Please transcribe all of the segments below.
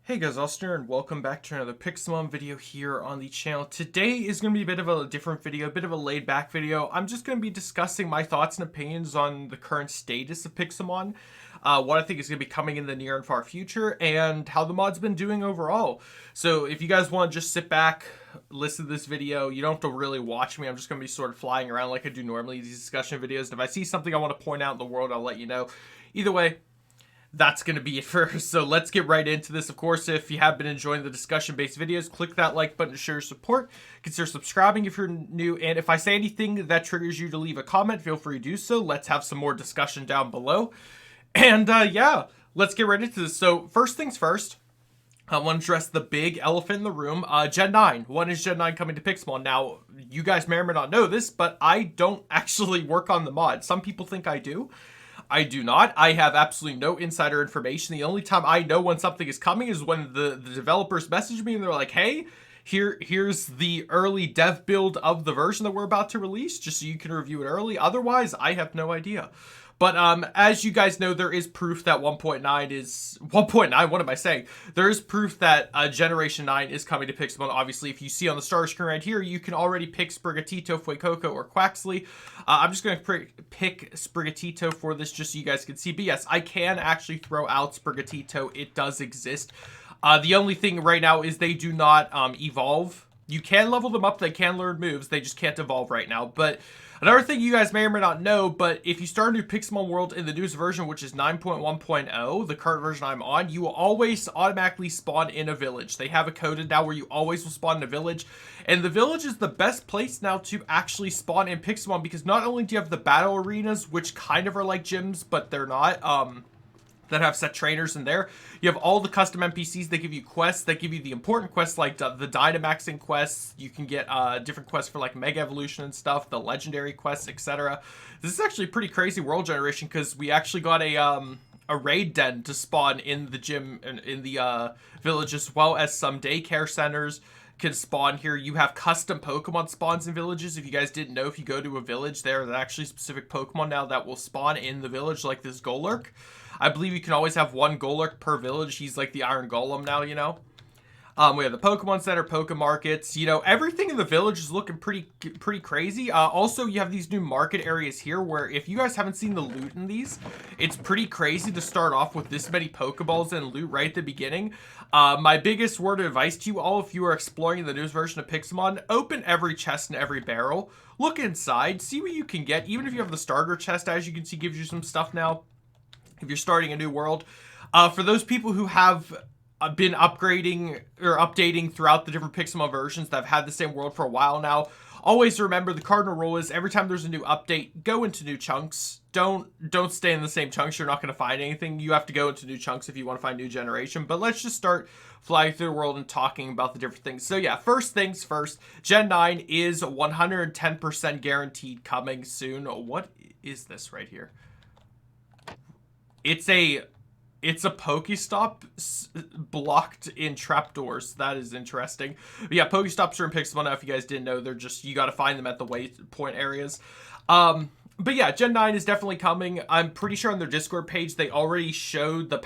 Hey guys, Austin, and welcome back to another Pixelmon video here on the channel. Today is going to be a bit of a different video, a bit of a laid-back video. I'm just going to be discussing my thoughts and opinions on the current status of Pixelmon, what I think is going to be coming in the near and far future, and how the mod's been doing overall. So if you guys want to just sit back, listen to this video, you don't have to really watch me. I'm just going to be sort of flying around like I do normally in these discussion videos. And if I see something I want to point out in the world, I'll let you know. Either way, that's going to be it first. So let's get right into this. Of course, if you have been enjoying the discussion-based videos, click that like button to show your support. Consider subscribing if you're new. And if I say anything that triggers you to leave a comment, feel free to do so. Let's have some more discussion down below. And yeah, let's get right into this. So first things first, I want to address the big elephant in the room. Gen 9. When is Gen 9 coming to Pixelmon? Now, you guys may or may not know this, but I don't actually work on the mod. Some people think I do. I do not. I have absolutely no insider information. The only time I know when something is coming is when the developers message me and they're like, hey, here's the early dev build of the version that we're about to release, just so you can review it early. Otherwise, I have no idea. But as you guys know, there is proof that 1.9 is 1.9. What am I saying? There is proof that Generation 9 is coming to Pixelmon. Obviously, if you see on the starter screen right here, you can already pick Sprigatito, Fuecoco, or Quaxley. I'm just going to pick Sprigatito for this just so you guys can see. But yes, I can actually throw out Sprigatito. It does exist. The only thing right now is they do not evolve. You can level them up. They can learn moves. They just can't evolve right now. But another thing you guys may or may not know, but if you start a new Pixelmon world in the newest version, which is 9.1.0, the current version I'm on, you will always automatically spawn in a village. They have it coded now where you always will spawn in a village. And the village is the best place now to actually spawn in Pixelmon because not only do you have the battle arenas, which kind of are like gyms, but they're not, that have set trainers in there. You have all the custom NPCs that give you quests, that give you the important quests like the Dynamaxing quests. You can get different quests for like Mega Evolution and stuff, the legendary quests, etc. This is actually pretty crazy world generation because we actually got a raid den to spawn in the gym, in the village, as well as some daycare centers can spawn here. You have custom Pokemon spawns in villages. If you guys didn't know, if you go to a village, there are actually specific Pokemon now that will spawn in the village, like this Golurk. I believe you can always have one Golurk per village. He's like the Iron Golem now, you know. We have the Pokemon Center, Pokemarkets. You know, everything in the village is looking pretty crazy. Also, you have these new market areas here where if you guys haven't seen the loot in these, it's pretty crazy to start off with this many Pokeballs and loot right at the beginning. My biggest word of advice to you all, if you are exploring the newest version of Pixelmon, open every chest and every barrel. Look inside, see what you can get. Even if you have the starter chest, as you can see, gives you some stuff now. If you're starting a new world. For those people who have been upgrading or updating throughout the different Pixelmon versions that have had the same world for a while now, always remember the cardinal rule is every time there's a new update, go into new chunks. Don't stay in the same chunks. You're not going to find anything. You have to go into new chunks if you want to find new generation. But let's just start flying through the world and talking about the different things. So yeah, first things first, Gen 9 is 110% guaranteed coming soon. What is this right here? It's a Pokestop blocked in trapdoors. That is interesting. But yeah, Pokestops are in Pixelmon now. If you guys didn't know, they're just, you got to find them at the waypoint areas. But yeah, Gen 9 is definitely coming. I'm pretty sure on their Discord page, they already showed the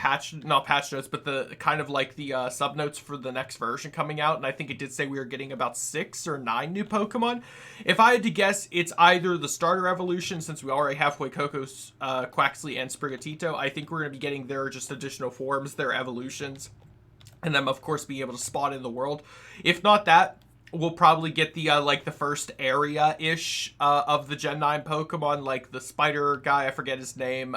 not patch notes, but the kind of like the sub notes for the next version coming out. And I think it did say we were getting about 6 or 9 new Pokemon. If I had to guess, it's either the starter evolution, since we already have Fuecoco, Quaxley, and Sprigatito. I think we're going to be getting their just additional forms, their evolutions, and then of course being able to spawn in the world. If not that, we'll probably get the like the first area-ish of the Gen 9 Pokemon, like the spider guy, I forget his name,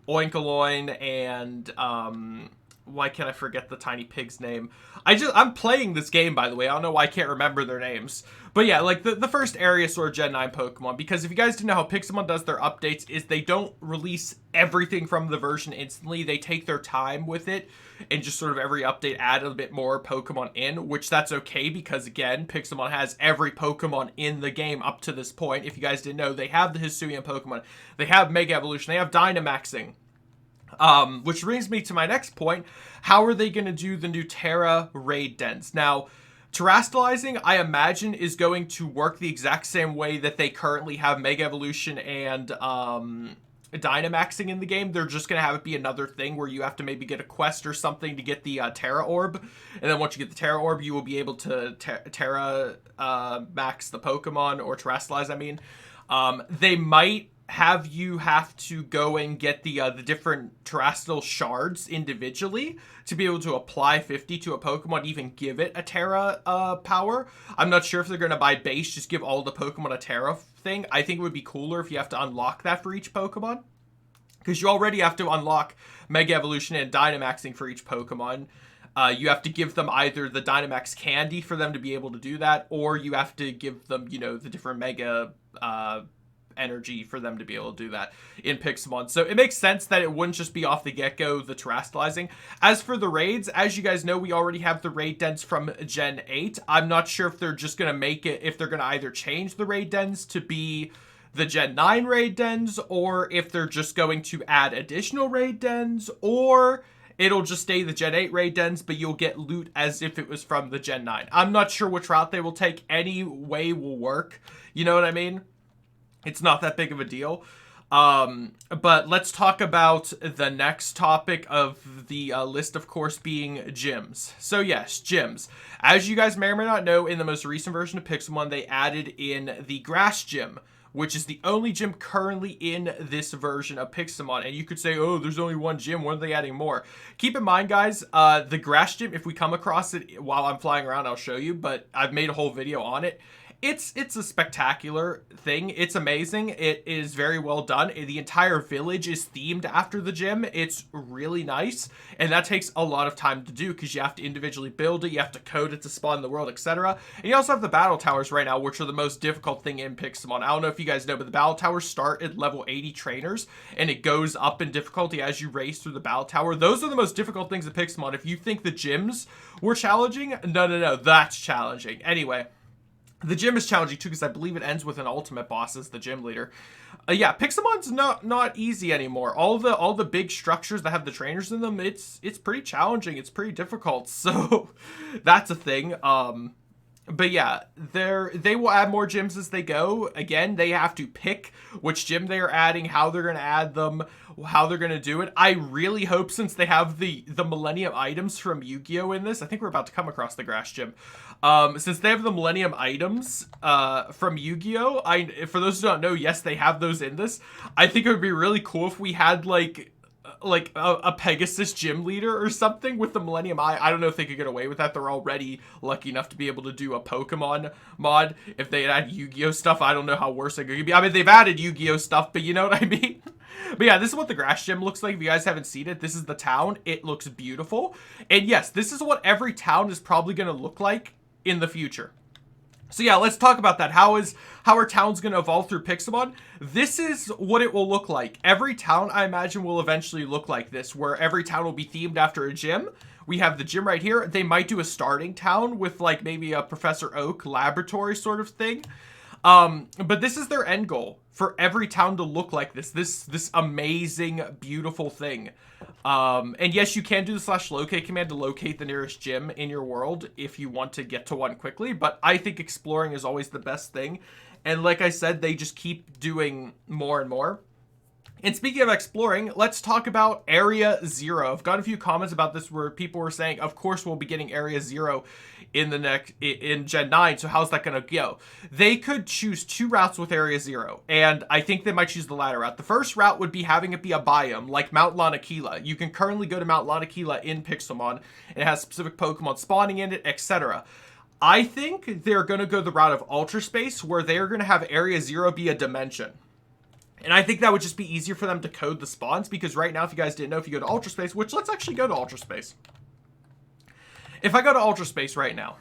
Oinkoloin, and why can't I forget the tiny pig's name? I'm playing this game, by the way. I don't know why I can't remember their names. But yeah, like the first area sort of Gen 9 Pokemon. Because if you guys didn't know how Pixelmon does their updates, is they don't release everything from the version instantly. They take their time with it and just sort of every update add a bit more Pokemon in, which that's okay because, again, Pixelmon has every Pokemon in the game up to this point. If you guys didn't know, they have the Hisuian Pokemon. They have Mega Evolution. They have Dynamaxing. Which brings me to my next point. How are they going to do the new Terra raid dens? Now, Terastallizing, I imagine, is going to work the exact same way that they currently have Mega Evolution and Dynamaxing in the game. They're just going to have it be another thing where you have to maybe get a quest or something to get the Terra Orb. And then once you get the Terra Orb, you will be able to Terra max the Pokemon, or Terrestrialize, I mean. They might have you have to go and get the different terrestrial shards individually to be able to apply 50 to a Pokemon, even give it a Terra power. I'm not sure if they're going to buy base, just give all the Pokemon a Terra thing. I think it would be cooler if you have to unlock that for each Pokemon, because you already have to unlock Mega Evolution and Dynamaxing for each Pokemon. You have to give them either the Dynamax candy for them to be able to do that, or you have to give them, you know, the different Mega energy for them to be able to do that in Pixelmon. So it makes sense that it wouldn't just be off the get-go the terrestrializing. As for the raids, as you guys know, we already have the raid dens from Gen 8. I'm not sure if they're just going to make it, if they're going to either change the raid dens to be the Gen 9 raid dens, or if they're just going to add additional raid dens, or it'll just stay the Gen 8 raid dens, but you'll get loot as if it was from the Gen 9. I'm not sure which route they will take. Any way will work. You know what I mean? It's not that big of a deal. But let's talk about the next topic of the list, of course, being gyms. So yes, gyms. As you guys may or may not know, in the most recent version of Pixelmon, they added in the grass gym, which is the only gym currently in this version of Pixelmon. And you could say, oh, there's only one gym. When are they adding more? Keep in mind, guys, the grass gym, if we come across it while I'm flying around, I'll show you. But I've made a whole video on it. It's a spectacular thing. It's amazing. It is very well done. The entire village is themed after the gym. It's really nice. And that takes a lot of time to do because you have to individually build it. You have to code it to spawn in the world, etc. And you also have the battle towers right now, which are the most difficult thing in Pixelmon. I don't know if you guys know, but the battle towers start at level 80 trainers, and it goes up in difficulty as you race through the battle tower. Those are the most difficult things in Pixelmon. If you think the gyms were challenging, no, that's challenging. Anyway, the gym is challenging too because I believe it ends with an ultimate boss as the gym leader. Yeah, Pixelmon's not easy anymore. All the big structures that have the trainers in them, it's pretty challenging. It's pretty difficult. So that's a thing. But yeah, they will add more gyms as they go. Again, they have to pick which gym they are adding, how they're going to add them, how they're going to do it. I really hope, since they have the Millennium items from Yu-Gi-Oh! In this, I think we're about to come across the grass gym. Since they have the Millennium items from Yu-Gi-Oh! For those who don't know, yes, they have those in this. I think it would be really cool if we had like a Pegasus gym leader or something with the Millennium Eye. I don't know if they could get away with that. They're already lucky enough to be able to do a Pokemon mod. If they add Yu-Gi-Oh stuff, I don't know how worse it could be. I mean, they've added Yu-Gi-Oh stuff, but you know what I mean? But yeah, this is what the grass gym looks like. If you guys haven't seen it, this is the town. It looks beautiful. And yes, this is what every town is probably going to look like in the future. So yeah, let's talk about that. How are towns going to evolve through Pixelmon? This is what it will look like. Every town, I imagine, will eventually look like this, where every town will be themed after a gym. We have the gym right here. They might do a starting town with like maybe a Professor Oak laboratory sort of thing. But this is their end goal, for every town to look like this amazing, beautiful thing. And yes, you can do the /locate command to locate the nearest gym in your world if you want to get to one quickly, but I think exploring is always the best thing. And like I said, they just keep doing more and more. And speaking of exploring, let's talk about Area 0. I've got a few comments about this where people were saying, of course we'll be getting Area 0 in Gen 9, so how's that going to go? They could choose two routes with Area 0, and I think they might choose the latter route. The first route would be having it be a biome, like Mount Lanakila. You can currently go to Mount Lanakila in Pixelmon, and it has specific Pokemon spawning in it, etc. I think they're going to go the route of Ultra Space, where they're going to have Area 0 be a dimension. And I think that would just be easier for them to code the spawns, because right now, if you guys didn't know, if you go to Ultra Space, which let's actually go to Ultra Space. If I go to Ultra Space right now,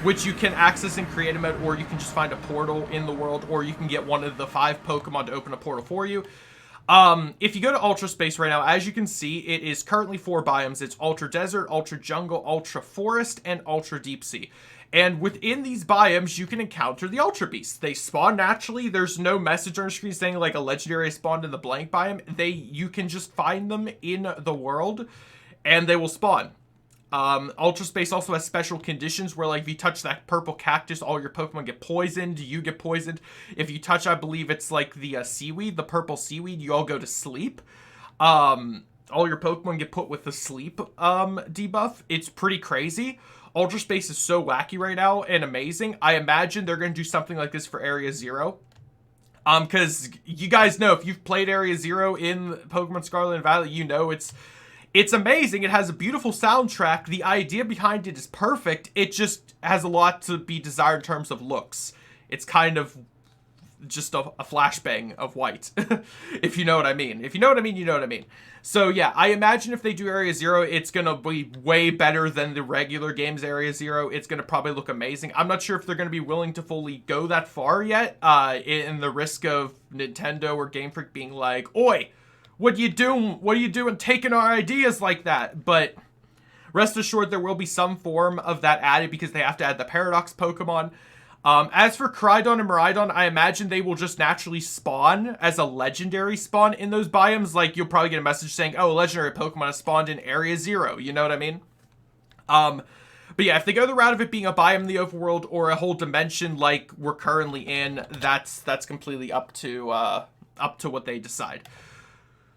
which you can access in creative mode, or you can just find a portal in the world, or you can get one of the 5 Pokemon to open a portal for you. If you go to Ultra Space right now, as you can see, it is currently 4 biomes. It's Ultra Desert, Ultra Jungle, Ultra Forest, and Ultra Deep Sea. And within these biomes, you can encounter the Ultra Beasts. They spawn naturally. There's no message on your screen saying like a legendary spawned in the blank biome. You can just find them in the world, and they will spawn. Ultra Space also has special conditions where, like, if you touch that purple cactus, all your Pokemon get poisoned. You get poisoned. If you touch, I believe it's like the seaweed, the purple seaweed, you all go to sleep. All your Pokemon get put with the sleep debuff. It's pretty crazy. Ultra Space is so wacky right now and amazing. I imagine they're going to do something like this for Area Zero. Because you guys know, if you've played Area Zero in Pokemon Scarlet and Violet, you know it's amazing. It has a beautiful soundtrack. The idea behind it is perfect. It just has a lot to be desired in terms of looks. It's kind of just a flashbang of white, if you know what I mean. If you know what I mean, you know what I mean. So yeah, I imagine if they do Area Zero, it's going to be way better than the regular game's Area Zero. It's going to probably look amazing. I'm not sure if they're going to be willing to fully go that far yet, in the risk of Nintendo or Game Freak being like, oi, what are you doing taking our ideas like that? But rest assured, there will be some form of that added because they have to add the Paradox Pokemon. As for Crydon and Miraidon, I imagine they will just naturally spawn as a legendary spawn in those biomes. Like, you'll probably get a message saying, oh, a legendary Pokemon has spawned in Area Zero. You know what I mean? But yeah, if they go the route of it being a biome in the overworld or a whole dimension like we're currently in, that's completely up to what they decide.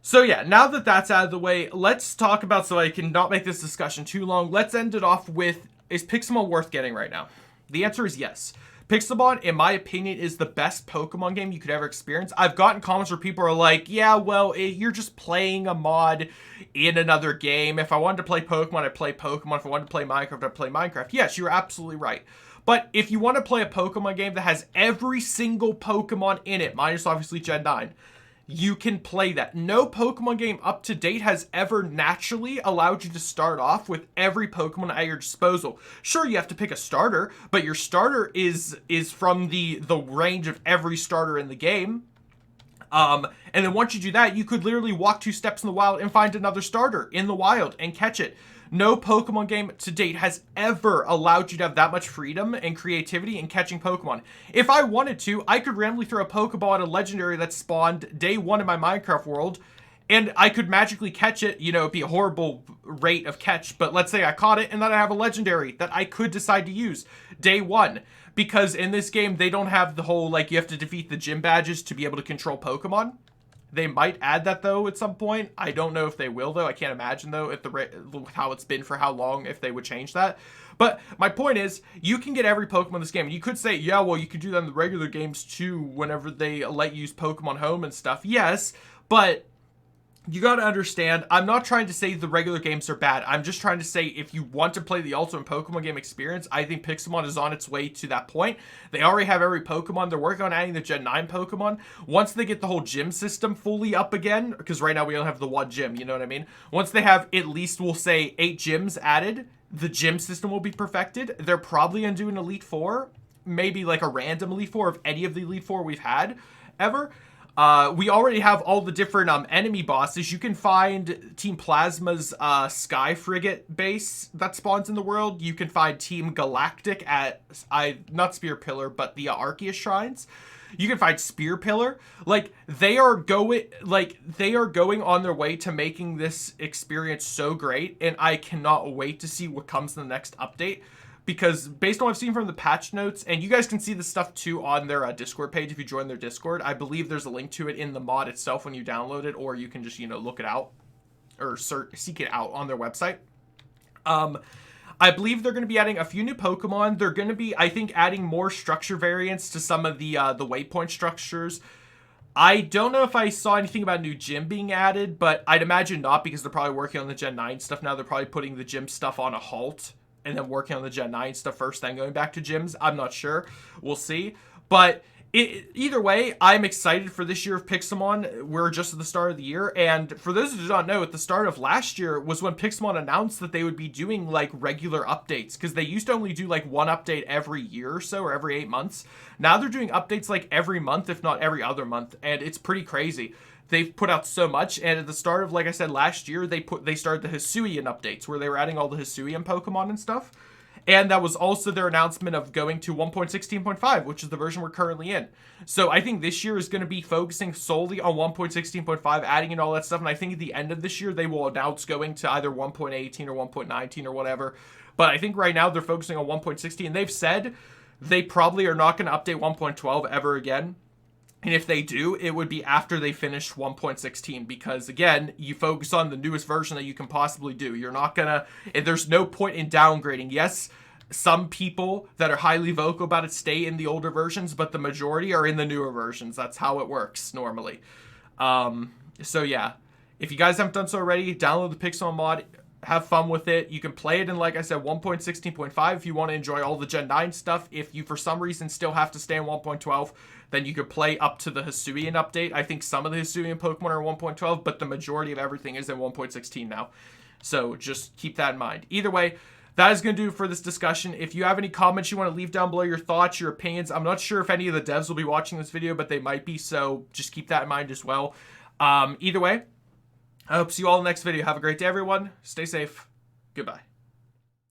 So yeah, now that that's out of the way, let's talk about, so I can not make this discussion too long, let's end it off with, is Pixelmon worth getting right now? The answer is yes. Pixelmon, in my opinion, is the best Pokemon game you could ever experience. I've gotten comments where people are like, yeah, well, you're just playing a mod in another game. If I wanted to play Pokemon, I'd play Pokemon. If I wanted to play Minecraft, I'd play Minecraft. Yes, you're absolutely right. But if you want to play a Pokemon game that has every single Pokemon in it, minus obviously Gen 9, you can play that. No Pokemon game up to date has ever naturally allowed you to start off with every Pokemon at your disposal. Sure, you have to pick a starter, but your starter is from the range of every starter in the game. And then once you do that, you could literally walk 2 steps in the wild and find another starter in the wild and catch it. No Pokemon game to date has ever allowed you to have that much freedom and creativity in catching Pokemon. If I wanted to, I could randomly throw a Pokeball at a legendary that spawned day 1 in my Minecraft world, and I could magically catch it. You know, it'd be a horrible rate of catch, but let's say I caught it, and then I have a legendary that I could decide to use day 1. Because in this game, they don't have the whole, like, you have to defeat the gym badges to be able to control Pokemon. They might add that, though, at some point. I don't know if they will, though. I can't imagine, though, if how it's been for how long, if they would change that. But my point is, you can get every Pokemon in this game. You could say, yeah, well, you could do that in the regular games, too, whenever they let you use Pokemon Home and stuff. Yes, but you got to understand, I'm not trying to say the regular games are bad. I'm just trying to say if you want to play the ultimate Pokemon game experience, I think Pixelmon is on its way to that point. They already have every Pokemon. They're working on adding the Gen 9 Pokemon. Once they get the whole gym system fully up again, because right now we only have the 1 gym, you know what I mean? Once they have at least, we'll say, 8 gyms added, the gym system will be perfected. They're probably going to do an Elite Four, maybe like a random Elite Four of any of the Elite Four we've had ever. We already have all the different enemy bosses. You can find Team Plasma's Sky Frigate base that spawns in the world. You can find Team Galactic at, not Spear Pillar, but the Arceus Shrines. You can find Spear Pillar. Like, they are going on their way to making this experience so great, and I cannot wait to see what comes in the next update. Because based on what I've seen from the patch notes, and you guys can see this stuff too on their Discord page if you join their Discord. I believe there's a link to it in the mod itself when you download it, or you can just, you know, look it out or seek it out on their website. I believe they're going to be adding a few new Pokemon. They're going to be, I think, adding more structure variants to some of the waypoint structures. I don't know if I saw anything about a new gym being added, but I'd imagine not, because they're probably working on the Gen 9 stuff now. They're probably putting the gym stuff on a halt and then working on the Gen 9 stuff first, then going back to gyms. I'm not sure. We'll see. But either way, I'm excited for this year of Pixelmon. We're just at the start of the year. And for those who do not know, at the start of last year was when Pixelmon announced that they would be doing, like, regular updates. Because they used to only do, like, 1 update every year or so, or every 8 months. Now they're doing updates, like, every month, if not every other month. And it's pretty crazy. They've put out so much, and at the start of, like I said, last year, they started the Hisuian updates, where they were adding all the Hisuian Pokemon and stuff. And that was also their announcement of going to 1.16.5, which is the version we're currently in. So I think this year is going to be focusing solely on 1.16.5, adding in all that stuff. And I think at the end of this year, they will announce going to either 1.18 or 1.19 or whatever. But I think right now they're focusing on 1.16. And they've said they probably are not going to update 1.12 ever again. And if they do, it would be after they finish 1.16, because again, you focus on the newest version that you can possibly do. You're not gonna, there's no point in downgrading. Yes, some people that are highly vocal about it stay in the older versions, but the majority are in the newer versions. That's how it works normally. So yeah, if you guys haven't done so already, download the Pixelmon mod. Have fun with it. You can play it in, like I said, 1.16.5 if you want to enjoy all the Gen 9 stuff. If you, for some reason, still have to stay in 1.12, then you could play up to the Hisuian update. I think some of the Hisuian Pokemon are 1.12, but the majority of everything is in 1.16 now. So just keep that in mind. Either way, that is going to do it for this discussion. If you have any comments you want to leave down below, your thoughts, your opinions. I'm not sure if any of the devs will be watching this video, but they might be, so just keep that in mind as well. Either way, I hope to see you all in the next video. Have a great day, everyone. Stay safe. Goodbye.